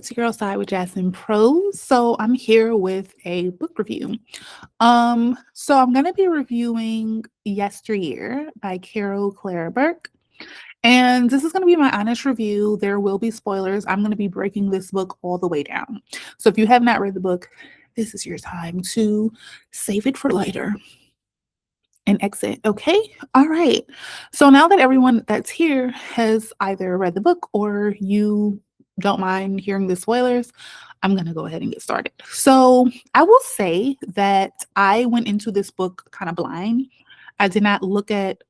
It's your girl Side with Jasmine Prose. So I'm here with a book review. So I'm gonna be reviewing Yesteryear by Caro Claire Burke. And this is going to be my honest review. There will be spoilers. I'm going to be breaking this book all the way down. So if you have not read the book, this is your time to save it for later and exit. Okay. All right. So now that everyone that's here has either read the book or you don't mind hearing the spoilers, I'm going to go ahead and get started. So I will say that I went into this book kind of blind. I did not look at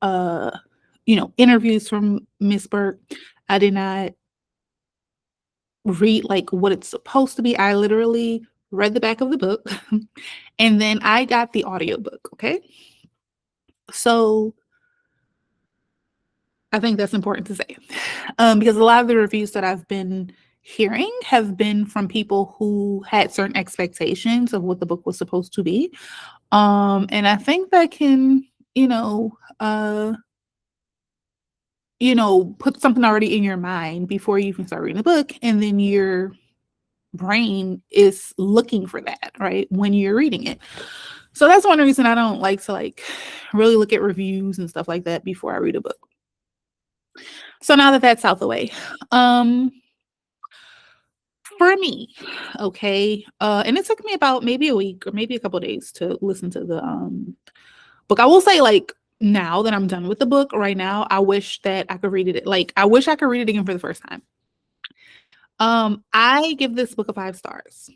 interviews from Miss Burke. I did not read like what it's supposed to be. I literally read the back of the book and then I got the audiobook. Okay. So I think that's important to say because a lot of the reviews that I've been hearing have been from people who had certain expectations of what the book was supposed to be. And I think that can, put something already in your mind before you even start reading the book, and then your brain is looking for that, right, when you're reading it. So that's one reason I don't like to really look at reviews and stuff like that before I read a book. So now that that's out the way, for me, okay, and it took me about maybe a week or maybe a couple of days to listen to the book. I will say, now that I'm done with the book right now, I wish that I could read it. I wish I could read it again for the first time. I give this book a 5 stars.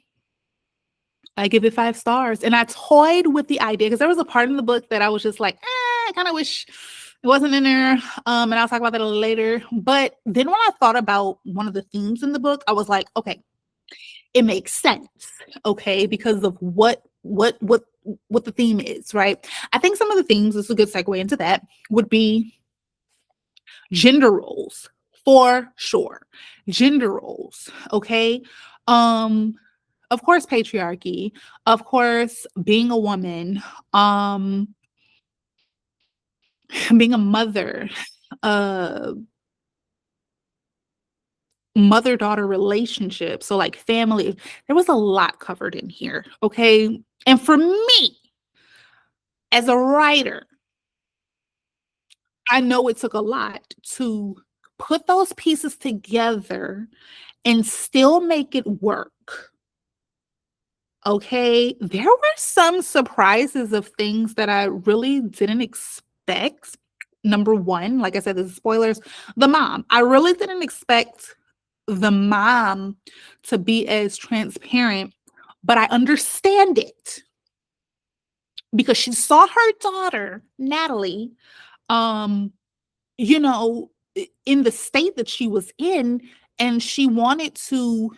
I give it 5 stars. And I toyed with the idea because there was a part in the book that I was just like, I kind of wish it wasn't in there. And I'll talk about that a little later. But then when I thought about one of the themes in the book, I was like, okay, it makes sense. Okay, because of what the theme is, right? I think some of the themes, this is a good segue into that, would be gender roles, for sure. Gender roles, okay? Of course, patriarchy, of course, being a woman, being a mother, mother-daughter relationship, so family. There was a lot covered in here, okay? And for me, as a writer, I know it took a lot to put those pieces together and still make it work. Okay, there were some surprises of things that I really didn't expect. Number one, like I said, this is spoilers, the mom. I really didn't expect the mom to be as transparent, but I understand it because she saw her daughter, Natalie, um, in the state that she was in, and she wanted to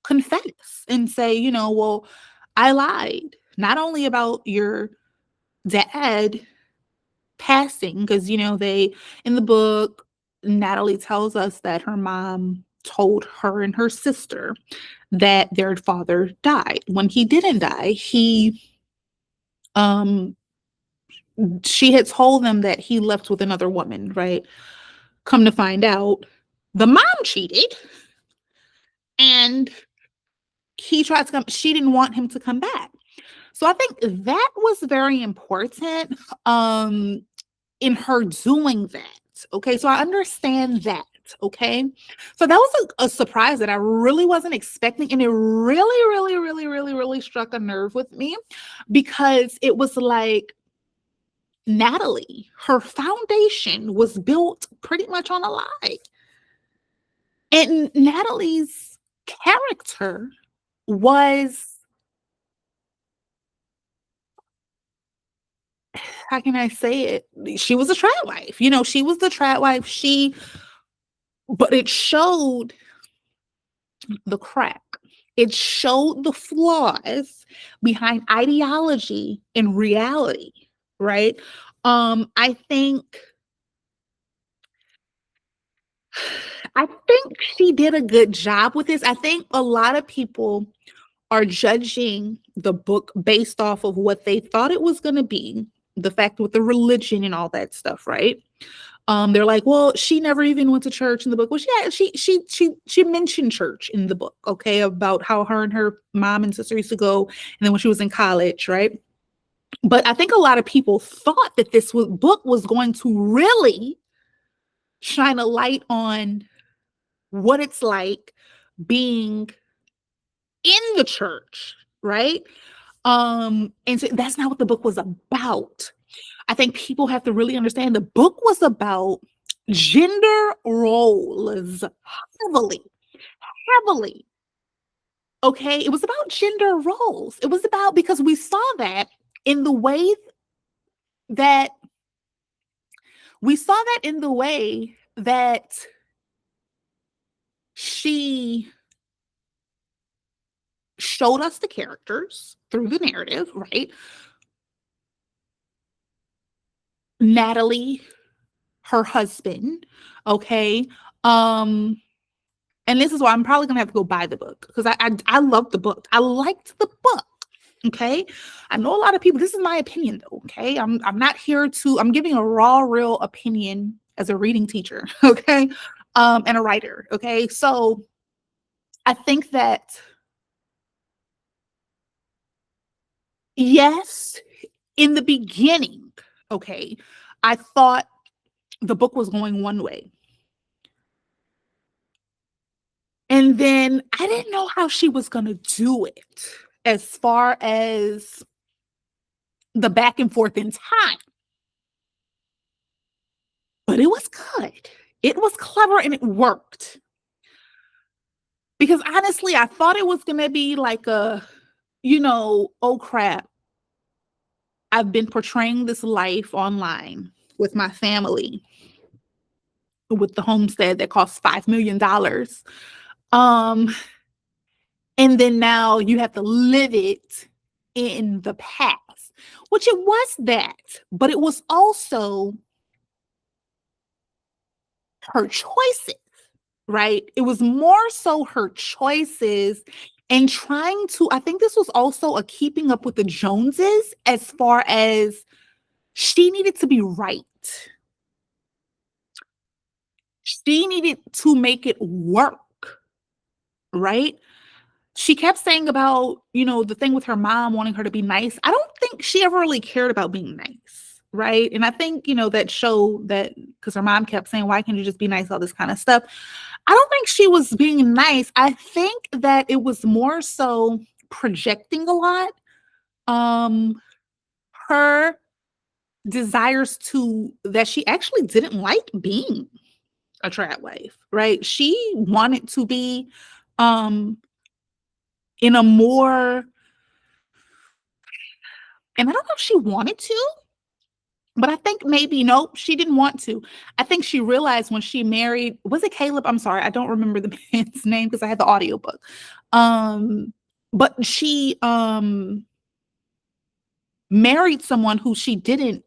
confess and say, well, I lied, not only about your dad passing, because, they, in the book, Natalie tells us that her mom told her and her sister that their father died. When he didn't die, she had told them that he left with another woman, right? Come to find out, the mom cheated and he tried to come. She didn't want him to come back. So I think that was very important in her doing that. Okay. So I understand that. Okay. So that was a surprise that I really wasn't expecting. And it really, really, really, really, really struck a nerve with me because it was like, Natalie, her foundation was built pretty much on a lie. And Natalie's character was, how can I say it? She was a trad wife. She was the trad wife. But it showed the crack. It showed the flaws behind ideology and reality, right? I think she did a good job with this. I think a lot of people are judging the book based off of what they thought it was going to be, the fact with the religion and all that stuff, right? They're like, well, she never even went to church in the book. Well, she mentioned church in the book, okay, about how her and her mom and sister used to go, and then when she was in college, right? But I think a lot of people thought that book was going to really shine a light on what it's like being in the church, right? And so that's not what the book was about. I think people have to really understand the book was about gender roles heavily, heavily. Okay. It was about gender roles. It was about because we saw that in the way that she showed us the characters through the narrative, right? Natalie, her husband, okay? Um, and this is why I'm probably gonna have to go buy the book because I love the book. I liked the book. Okay. I know a lot of people, this is my opinion though. Okay. I'm not here to, I'm giving a raw, real opinion as a reading teacher, okay, and a writer. Okay. So I think that yes, in the beginning, okay, I thought the book was going one way. And then I didn't know how she was going to do it as far as the back and forth in time. But it was good. It was clever and it worked. Because honestly, I thought it was going to be like oh crap, I've been portraying this life online with my family, with the homestead that costs $5 million. Um, and then now you have to live it in the past, which it was that, but it was also her choices, right? It was more so her choices and trying to, I think this was also a keeping up with the Joneses as far as she needed to be right. She needed to make it work, right? She kept saying about, the thing with her mom wanting her to be nice. I don't think she ever really cared about being nice, right? And I think, that show that because her mom kept saying, why can't you just be nice, all this kind of stuff. I don't think she was being nice. I think that it was more so projecting a lot. Her desires to that she actually didn't like being a trad wife, right? She wanted to be um in a more, and I don't know if she wanted to, but I think maybe nope, she didn't want to. I think she realized when she married, was it Caleb? I'm sorry, I don't remember the man's name because I had the audiobook. But she married someone who she didn't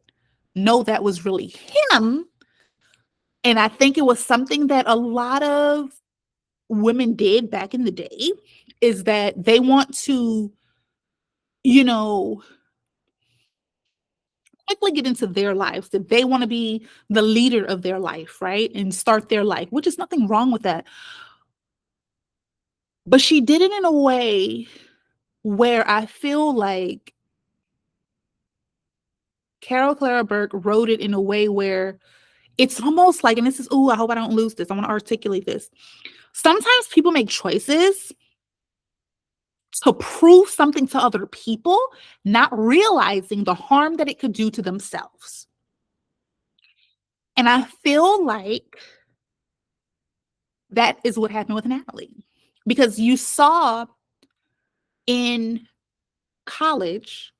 know that was really him. And I think it was something that a lot of women did back in the day is that they want to, you know, quickly get into their lives, that they want to be the leader of their life, right? And start their life, which is nothing wrong with that. But she did it in a way where I feel like Caro Claire Burke wrote it in a way where it's almost like, and this is, I hope I don't lose this. I want to articulate this. Sometimes people make choices to prove something to other people, not realizing the harm that it could do to themselves. And I feel like that is what happened with Natalie. Because you saw in college,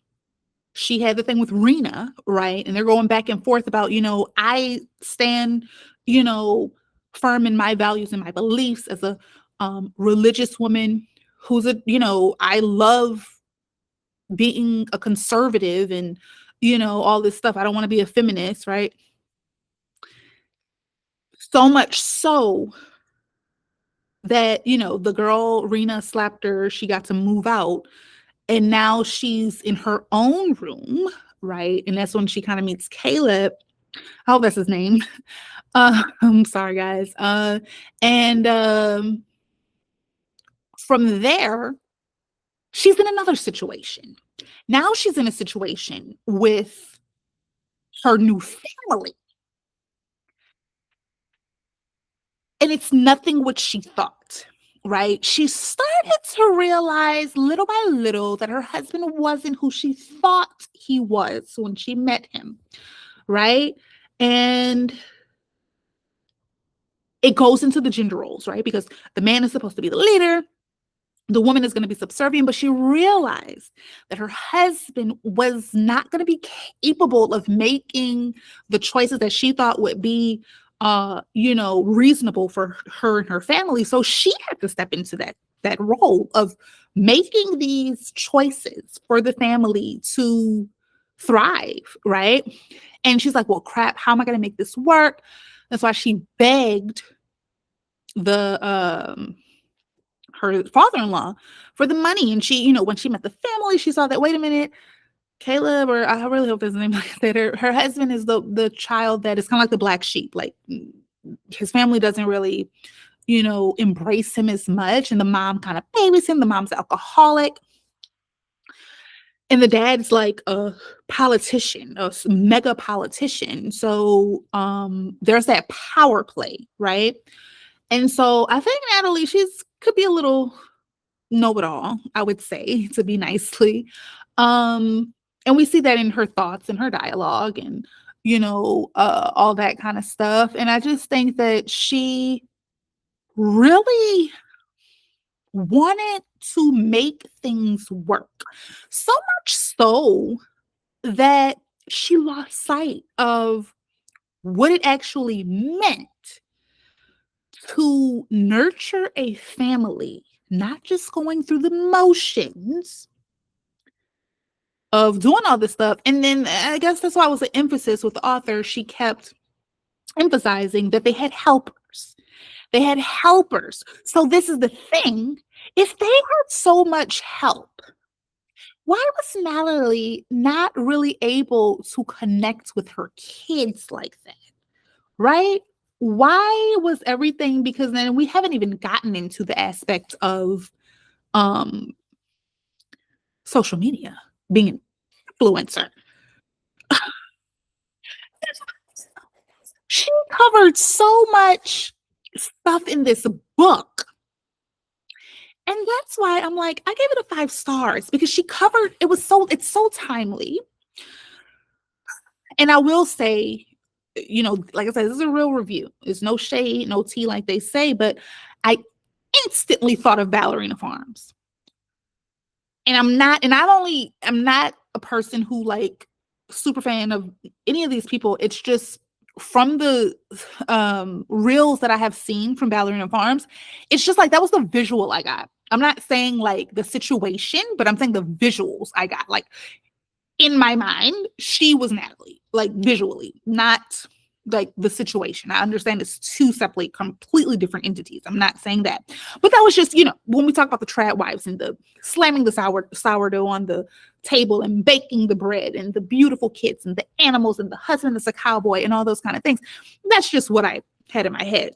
she had the thing with Rena, right? And they're going back and forth about, I stand, firm in my values and my beliefs as a religious woman who's I love being a conservative and, all this stuff. I don't want to be a feminist, right? So much so that, the girl, Rena, slapped her. She got to move out. And now she's in her own room, right? And that's when she kind of meets Caleb. I hope that's his name. I'm sorry, guys. And from there, she's in another situation. Now she's in a situation with her new family, and it's nothing what she thought, right? She started to realize little by little that her husband wasn't who she thought he was when she met him, right? And it goes into the gender roles, right? Because the man is supposed to be the leader, the woman is going to be subservient, but she realized that her husband was not going to be capable of making the choices that she thought would be reasonable for her and her family. So she had to step into that role of making these choices for the family to thrive, right? And she's like, well, crap, how am I going to make this work? That's why she begged the her father-in-law for the money. And she, when she met the family, she saw that, wait a minute, Caleb, or I really hope that's the name, like that her husband is the child that is kind of like the black sheep. Like his family doesn't really, embrace him as much. And the mom kind of babies him. The mom's alcoholic. And the dad's like a politician, mega politician. So there's that power play, right? And so I think Natalie, she's could be a little know-it-all, I would say, to be nicely. And we see that in her thoughts and her dialogue and, all that kind of stuff. And I just think that she really wanted to make things work. So much so that she lost sight of what it actually meant to nurture a family, not just going through the motions of doing all this stuff. And then I guess that's why it was an emphasis with the author. She kept emphasizing that they had helpers. They had helpers. So this is the thing. If they had so much help, why was Natalie not really able to connect with her kids like that? Right? Why was everything, because then we haven't even gotten into the aspect of um social media, being an influencer. She covered so much stuff in this book. And that's why I'm like, I gave it a 5 stars because she covered it's so timely. And I will say, like I said, this is a real review. It's no shade, no tea, like they say, but I instantly thought of Ballerina Farms. And I'm not a person who like super fan of any of these people. It's just from the reels that I have seen from Ballerina Farms, it's just like that was the visual I got. I'm not saying like the situation, but I'm saying the visuals I got. Like in my mind, she was Natalie, like visually, not like the situation. I understand it's two separate, completely different entities. I'm not saying that. But that was just, when we talk about the trad wives and the slamming the sourdough on the table and baking the bread and the beautiful kids and the animals and the husband that's a cowboy and all those kind of things. That's just what I had in my head.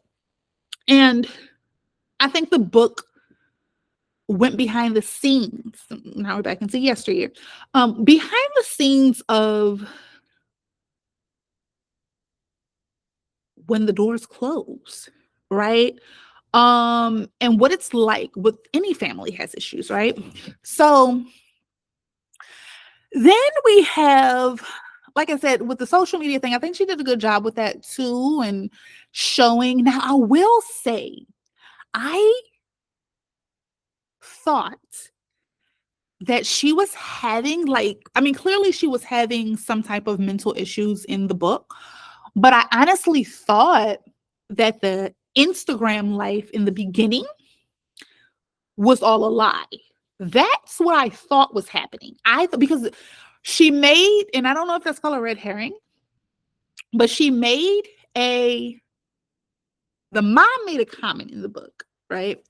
And I think the book went behind the scenes. Now we're back into yesteryear. Behind the scenes of when the doors close, right? And what it's like with any family has issues, right? So then we have, like I said, with the social media thing, I think she did a good job with that too, and showing. Now, I will say, I thought that she was having clearly she was having some type of mental issues in the book, but I honestly thought that the Instagram life in the beginning was all a lie. That's what I thought was happening. Because she made, and I don't know if that's called a red herring, but the mom made a comment in the book, right?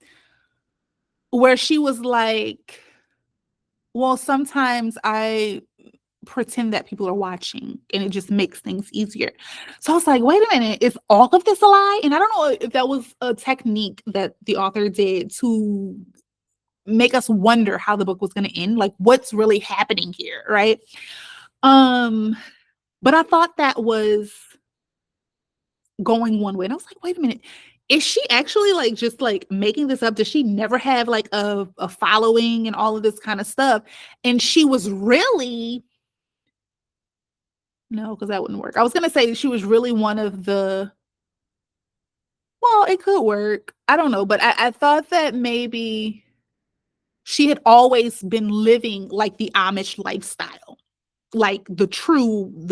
Where she was like, well, sometimes I pretend that people are watching, and it just makes things easier. So I was like, wait a minute, is all of this a lie? And I don't know if that was a technique that the author did to make us wonder how the book was going to end, like what's really happening here, right? Um, but I thought that was going one way. And I was like, wait a minute, is she actually like just like making this up? Does she never have like a following and all of this kind of stuff? And she was really, no, because that wouldn't work. I was gonna say she was really one of the, well, it could work. I don't know, but I thought that maybe she had always been living like the Amish lifestyle, like the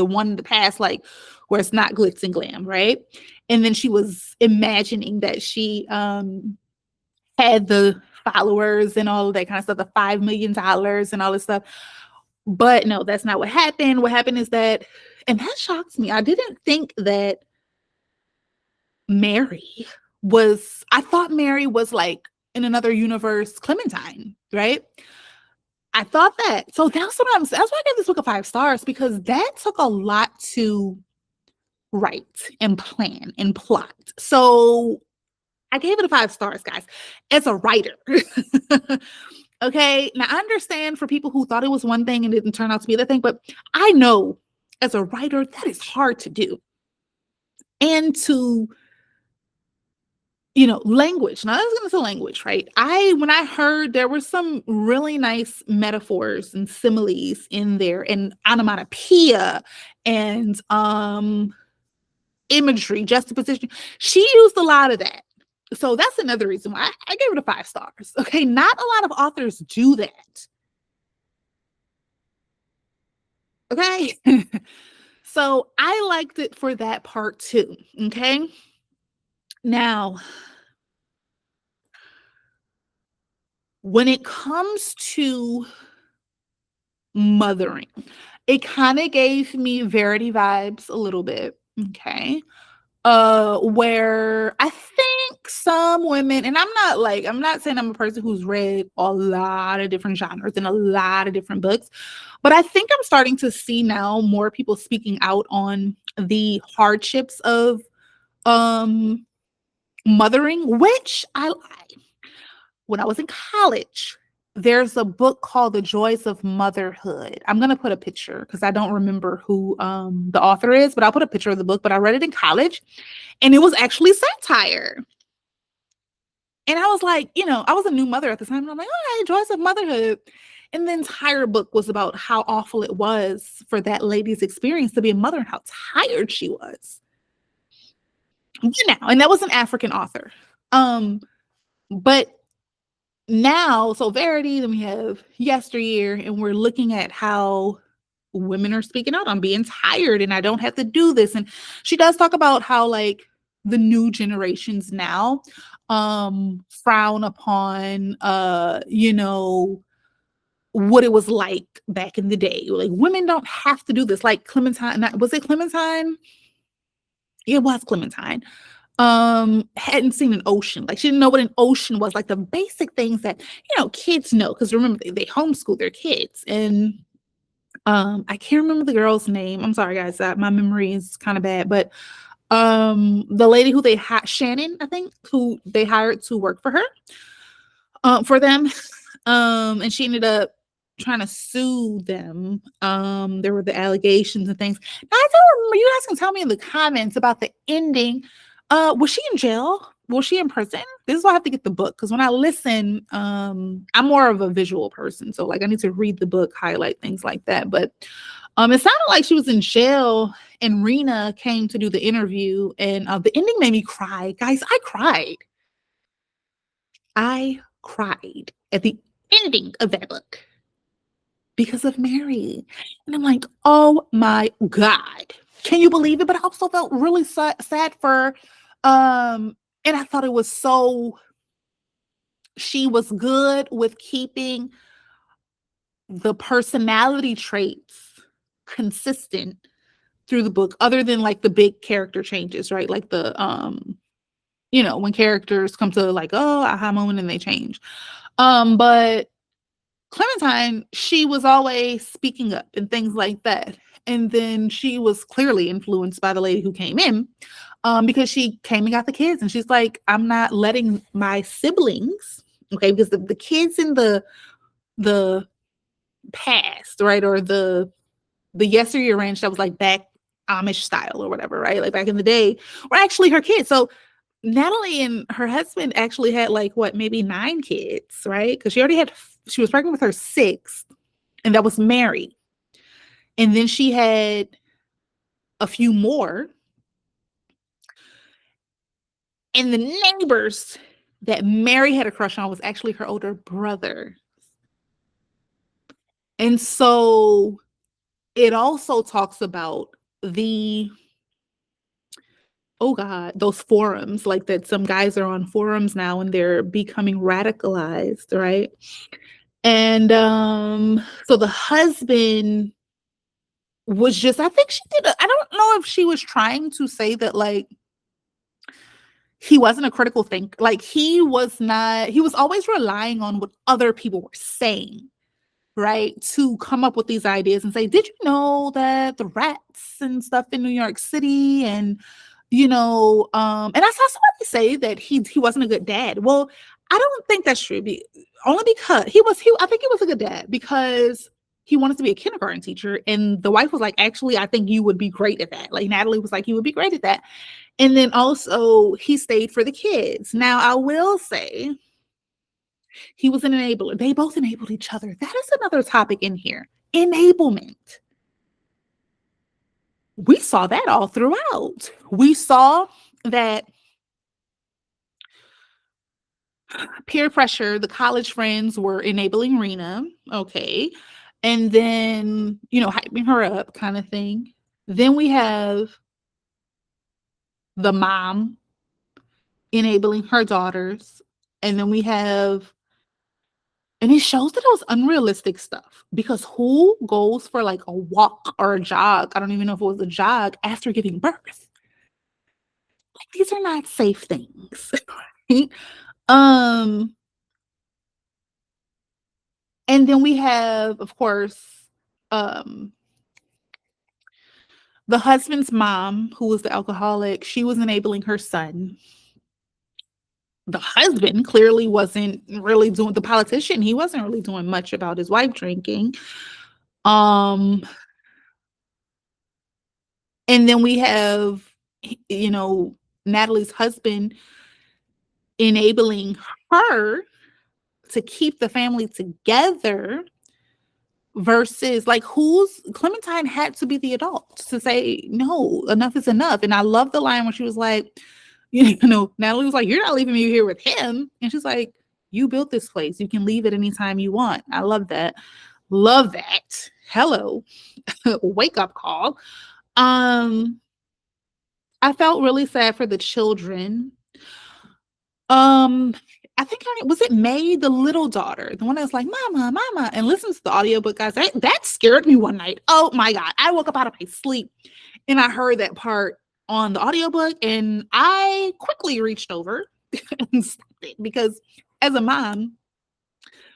one in the past, like where it's not glitz and glam, right? And then she was imagining that she had the followers and all of that kind of stuff, the $5 million and all this stuff. But no, that's not what happened. What happened is that, and that shocks me. I didn't think that Mary I thought Mary was like in another universe, Clementine, right? I thought that. So that's why I gave this book a 5 stars, because that took a lot to write and plan and plot. So I gave it a 5 stars, guys, as a writer. Okay. Now I understand for people who thought it was one thing and it didn't turn out to be the thing, but I know as a writer, that is hard to do. And to, language. Now, I was going to say language, right? When I heard, there were some really nice metaphors and similes in there, and onomatopoeia and imagery, juxtaposition. She used a lot of that. So that's another reason why I gave it a 5 stars. Okay. Not a lot of authors do that. Okay. So I liked it for that part too. Okay. Now, when it comes to mothering, it kind of gave me Verity vibes a little bit. Okay. Where I think some women, and I'm not saying I'm a person who's read a lot of different genres and a lot of different books, but I think I'm starting to see now more people speaking out on the hardships of um mothering, which I like. When I was in college, there's a book called The Joys of Motherhood. I'm going to put a picture because I don't remember who the author is, but I'll put a picture of the book. But I read it in college, and it was actually satire. And I was like, I was a new mother at the time. And I'm like, all right, Joys of Motherhood. And the entire book was about how awful it was for that lady's experience to be a mother and how tired she was. And that was an African author. But now, so Verity, then we have Yesteryear, and we're looking at how women are speaking out. I'm being tired and I don't have to do this. And she does talk about how like the new generations now frown upon what it was like back in the day. Like women don't have to do this. Like Clementine, was it Clementine? It was Clementine. Hadn't seen an ocean. Like she didn't know what an ocean was, like the basic things that kids know, because remember they homeschool their kids. And I can't remember the girl's name. I'm sorry guys, my memory is kind of bad, but the lady who they had, Shannon, I think, who they hired to work for her, for them, and she ended up trying to sue them. There were the allegations and things. Now, I don't remember. You guys can tell me in the comments about the ending. Was she in jail? Was she in prison? This is why I have to get the book, because when I listen, I'm more of a visual person, so like I need to read the book, highlight things like that. But it sounded like she was in jail, and Rena came to do the interview, and the ending made me cry, guys. I cried. I cried at the ending of that book because of Mary, and I'm like, oh my God, can you believe it? But I also felt really sad for and I thought it was so, she was good with keeping the personality traits consistent through the book, other than like the big character changes, right? Like the when characters come to like, oh, aha moment and they change. But Clementine, she was always speaking up and things like that. And then she was clearly influenced by the lady who came in, because she came and got the kids. And she's like, I'm not letting my siblings, okay, because the kids in the past, right, or the yesteryear ranch that was like back Amish style or whatever, right? Like back in the day, were actually her kids. So Natalie and her husband actually had like what, maybe 9 kids, right? Because she was pregnant with her sixth, and that was Mary. And then she had a few more, and the neighbors that Mary had a crush on was actually her older brother. And so it also talks about the oh god, those forums, like that some guys are on forums now and they're becoming radicalized, right? And so the husband was just, I think she did I don't know if she was trying to say that like he wasn't a critical thinker. Like he was not, he was always relying on what other people were saying, right? To come up with these ideas and say, did you know that the rats and stuff in New York City and and I saw somebody say that he wasn't a good dad. Well, I don't think that's true. Only because I think he was a good dad because he wanted to be a kindergarten teacher. And the wife was like, actually, I think you would be great at that. Like Natalie was like, you would be great at that. And then also he stayed for the kids. Now I will say he was an enabler. They both enabled each other. That is another topic in here. Enablement. We saw that all throughout. We saw that peer pressure, the college friends were enabling Rena, okay, and then, hyping her up kind of thing. Then we have the mom enabling her daughters, and then we have, and it shows that it was unrealistic stuff because who goes for like a walk or a jog? I don't even know if it was a jog after giving birth. Like these are not safe things. Right? Um, and then we have, of course, um, the husband's mom, who was the alcoholic. She was enabling her son. The husband clearly wasn't really doing, the politician, he wasn't really doing much about his wife drinking. Um, and then we have, Natalie's husband enabling her to keep the family together versus like who's Clementine had to be the adult to say no, enough is enough. And I love the line when she was like, Natalie was like, you're not leaving me here with him. And she's like, you built this place, you can leave at any time you want. I love that. Love that. Hello. Wake up call. I felt really sad for the children. um I think was it May, the little daughter, the one that was like, Mama, Mama, and listens to the audiobook, guys. That scared me one night. Oh my God. I woke up out of my sleep and I heard that part on the audiobook and I quickly reached over and stopped it because as a mom,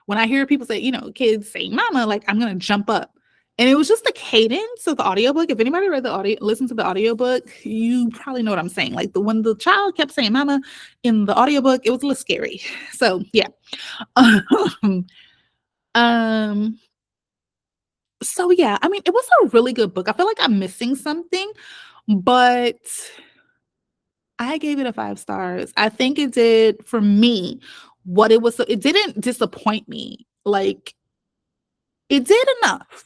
when I hear people say, kids saying Mama, like I'm gonna jump up. And it was just the cadence of the audiobook. If anybody read listen to the audiobook, you probably know what I'm saying. Like when the child kept saying Mama in the audiobook, it was a little scary. So yeah. um, um, so yeah, I mean, it was a really good book. I feel like I'm missing something, but I gave it a 5 stars. I think it did for me what it was. It didn't disappoint me. Like it did enough,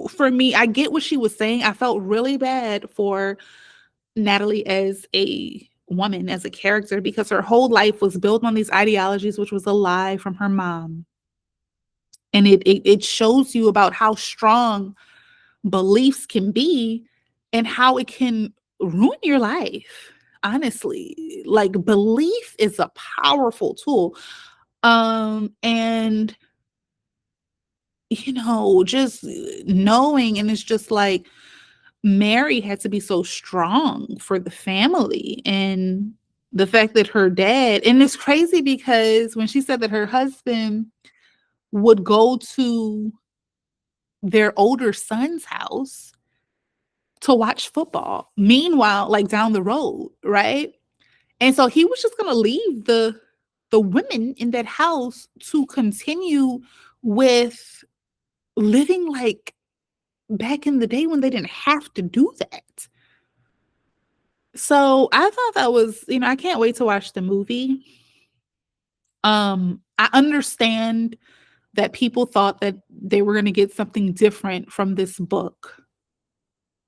for me. I get what she was saying. I felt really bad for Natalie as a woman, as a character, because her whole life was built on these ideologies, which was a lie from her mom. And it shows you about how strong beliefs can be and how it can ruin your life. Honestly, like belief is a powerful tool. And just knowing, and it's just like Mary had to be so strong for the family, and the fact that her dad, and it's crazy because when she said that her husband would go to their older son's house to watch football. Meanwhile, like down the road, right? And so he was just gonna leave the women in that house to continue with living like back in the day when they didn't have to do that. So I thought that was, I can't wait to watch the movie. I understand that people thought that they were going to get something different from this book.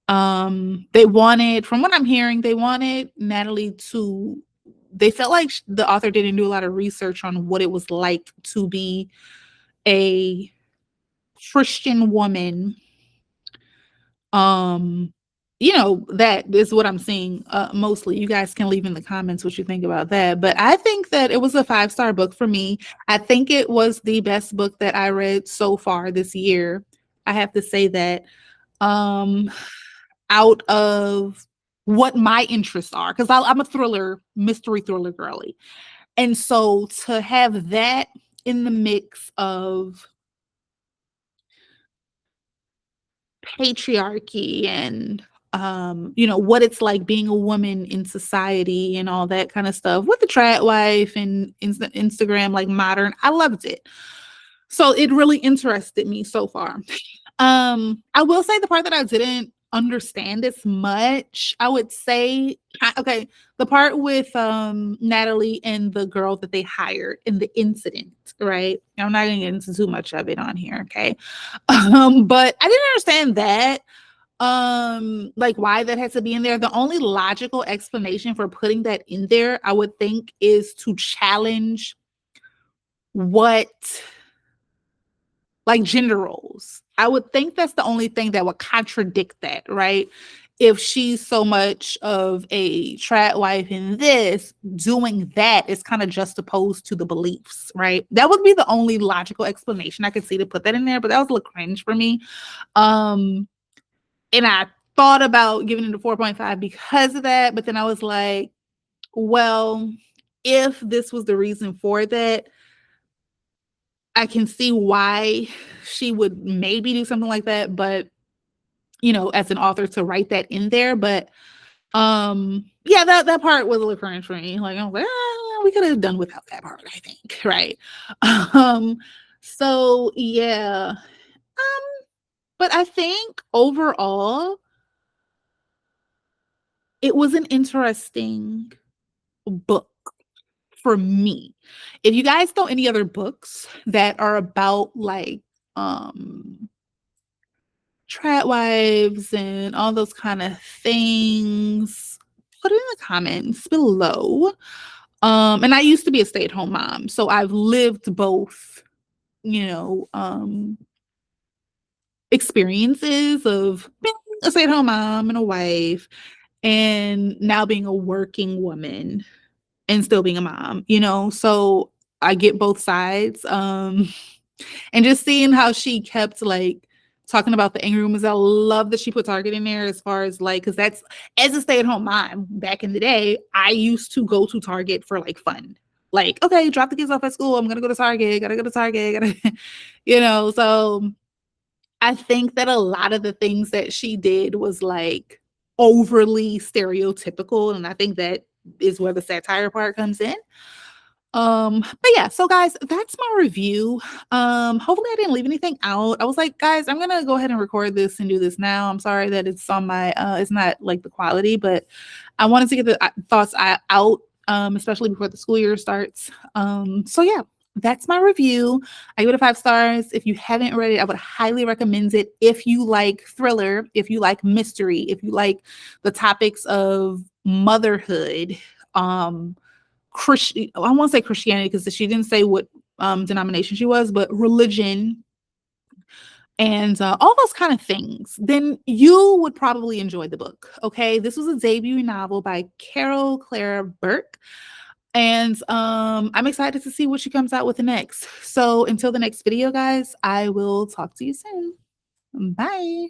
They wanted, from what I'm hearing, they wanted Natalie to, they felt like the author didn't do a lot of research on what it was like to be a Christian woman. That is what I'm seeing mostly. You guys can leave in the comments what you think about that. But I think that it was a 5-star book for me. I think it was the best book that I read so far this year. I have to say that. Out of what my interests are, because I'm a mystery thriller girly. And so to have that in the mix of patriarchy and what it's like being a woman in society and all that kind of stuff with the trad wife and Instagram, like modern, I loved it. So it really interested me so far. I will say the part that I didn't understand as much, I would say, okay, the part with Natalie and the girl that they hired in the incident, right? I'm not gonna get into too much of it on here, okay? But I didn't understand that, like why that has to be in there. The only logical explanation for putting that in there, I would think, is to challenge what, like, gender roles. I would think that's the only thing that would contradict that, right? If she's so much of a trad wife in this, doing that is kind of juxtaposed to the beliefs, right? That would be the only logical explanation I could see to put that in there, but that was a little cringe for me. And I thought about giving it a 4.5 because of that, but then I was like, well, if this was the reason for that, I can see why she would maybe do something like that, but as an author to write that in there. But yeah, that part was a little cringe for me. Like, I was like, we could have done without that part, I think, right? So yeah. But I think overall it was an interesting book for me. If you guys know any other books that are about like trad wives and all those kind of things, put it in the comments below. And I used to be a stay-at-home mom, so I've lived both, experiences of being a stay-at-home mom and a wife, and now being a working woman and still being a mom, so I get both sides. And just seeing how she kept like talking about the angry rumors. I love that she put Target in there as far as like, because that's, as a stay-at-home mom back in the day, I used to go to Target for like fun. Like, okay, drop the kids off at school. I'm gonna go to Target, gotta go to Target, so I think that a lot of the things that she did was like overly stereotypical, and I think that is where the satire part comes in. But yeah, so guys, that's my review. Hopefully I didn't leave anything out. I was like, guys, I'm gonna go ahead and record this and do this now. I'm sorry that it's on my it's not like the quality, but I wanted to get the thoughts out, especially before the school year starts. So yeah, that's my review. I give it a 5 stars. If you haven't read it, I would highly recommend it. If you like thriller, if you like mystery, if you like the topics of motherhood, Christian, I won't say Christianity because she didn't say what denomination she was, but religion and all those kind of things, then you would probably enjoy the book. Okay, this was a debut novel by Caro Claire Burke, and I'm excited to see what she comes out with next. So until the next video, guys, I will talk to you soon. Bye.